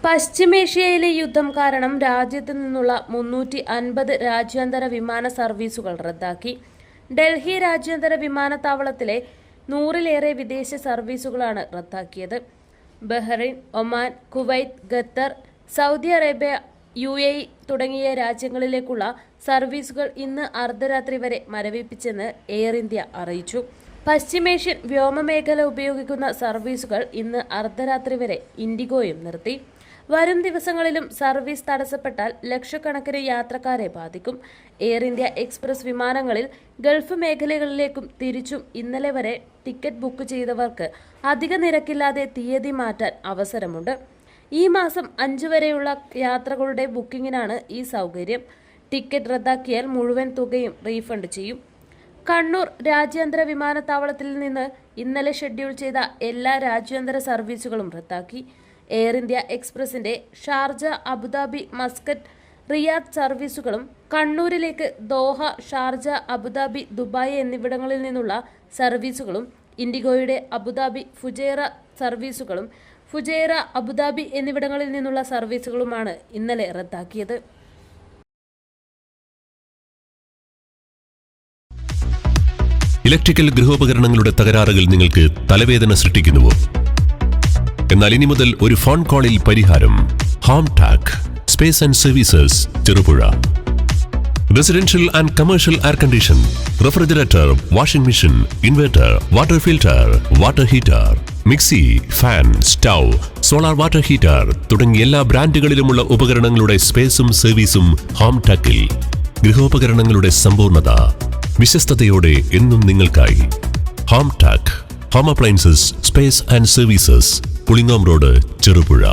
പശ്ചിമേഷ്യയിലെ യുദ്ധം കാരണം രാജ്യത്തു നിന്നുള്ള 350 രാജ്യാന്തര വിമാന സർവീസുകൾ റദ്ദാക്കി. ഡൽഹി രാജ്യാന്തര വിമാനത്താവളത്തിലെ 100-ലേറെ വിദേശ സർവീസുകളാണ് റദ്ദാക്കിയത്. Bahrain, Oman, Kuwait, Qatar, Saudi Arabia, UAE തുടങ്ങിയ രാജ്യങ്ങളിലേക്കുള്ള സർവീസുകൾ ഇന്ന് അർദ്ധരാത്രി വരെ മരവിപ്പിച്ചെന്ന് എയർ ഇന്ത്യ അറിയിച്ചു. പശ്ചിമേഷ്യൻ വ്യോമമേഖല ഉപയോഗിക്കുന്ന സർവീസുകൾ ഇന്ന് അർദ്ധരാത്രി വരെ ഇൻഡിഗോയും നിർത്തി. വരും ദിവസങ്ങളിലും സർവീസ് തടസ്സപ്പെട്ടാൽ ലക്ഷക്കണക്കിന് യാത്രക്കാരെ ബാധിക്കും. എയർ ഇന്ത്യ എക്സ്പ്രസ് വിമാനങ്ങളിൽ ഗൾഫ് മേഖലകളിലേക്കും തിരിച്ചും ഇന്നലെ വരെ ടിക്കറ്റ് ബുക്ക് ചെയ്തവർക്ക് അധിക നിരക്കില്ലാതെ തീയതി മാറ്റാൻ അവസരമുണ്ട്. ഈ മാസം 5 വരെയുള്ള യാത്രകളുടെ ബുക്കിങ്ങിനാണ് ഈ സൗകര്യം. ടിക്കറ്റ് റദ്ദാക്കിയാൽ മുഴുവൻ തുകയും റീഫണ്ട് ചെയ്യും. കണ്ണൂർ രാജ്യാന്തര വിമാനത്താവളത്തിൽ നിന്ന് ഇന്നലെ ഷെഡ്യൂൾ ചെയ്ത എല്ലാ രാജ്യാന്തര സർവീസുകളും റദ്ദാക്കി. എയർ ഇന്ത്യ എക്സ്പ്രസിന്റെ ഷാർജ, അബുദാബി, മസ്കറ്റ്, റിയാദ് സർവീസുകളും കണ്ണൂരിലേക്ക് ദോഹ, ഷാർജ, അബുദാബി, ദുബായ് എന്നിവിടങ്ങളിൽ നിന്നുള്ള സർവീസുകളും ഇൻഡിഗോയുടെ അബുദാബി, ഫുജൈറ സർവീസുകളും ഫുജൈറ, അബുദാബി എന്നിവിടങ്ങളിൽ നിന്നുള്ള സർവീസുകളുമാണ് ഇന്നലെ റദ്ദാക്കിയത്. ഇലക്ട്രിക്കൽ ഗൃഹോപകരണങ്ങളുടെ തകരാറുകൾ നിങ്ങൾക്ക് തലവേദന സൃഷ്ടിക്കുന്നുവോ? എന്നാൽ ഇനി മുതൽ ഒരു ഫോൺ കോളിൽ പരിഹാരം. Home Tak space and services, Cherupuzha. Residential and commercial air condition, refrigerator, washing machine, inverter, water filter, water heater, mixie, fan, stove, solar water heater തുടങ്ങിയ എല്ലാ ബ്രാൻഡുകളിലുമുള്ള ഉപകരണങ്ങളുടെ സ്പേസും സർവീസും ഹോം ടാക്കിൽ. ഗൃഹോപകരണങ്ങളുടെ സമ്പൂർണ്ണത വിശ്വസ്തയോടെ എന്നും നിങ്ങൾക്കായി. Home Tak home appliances, space and services, Pulingome road, Cherupuzha.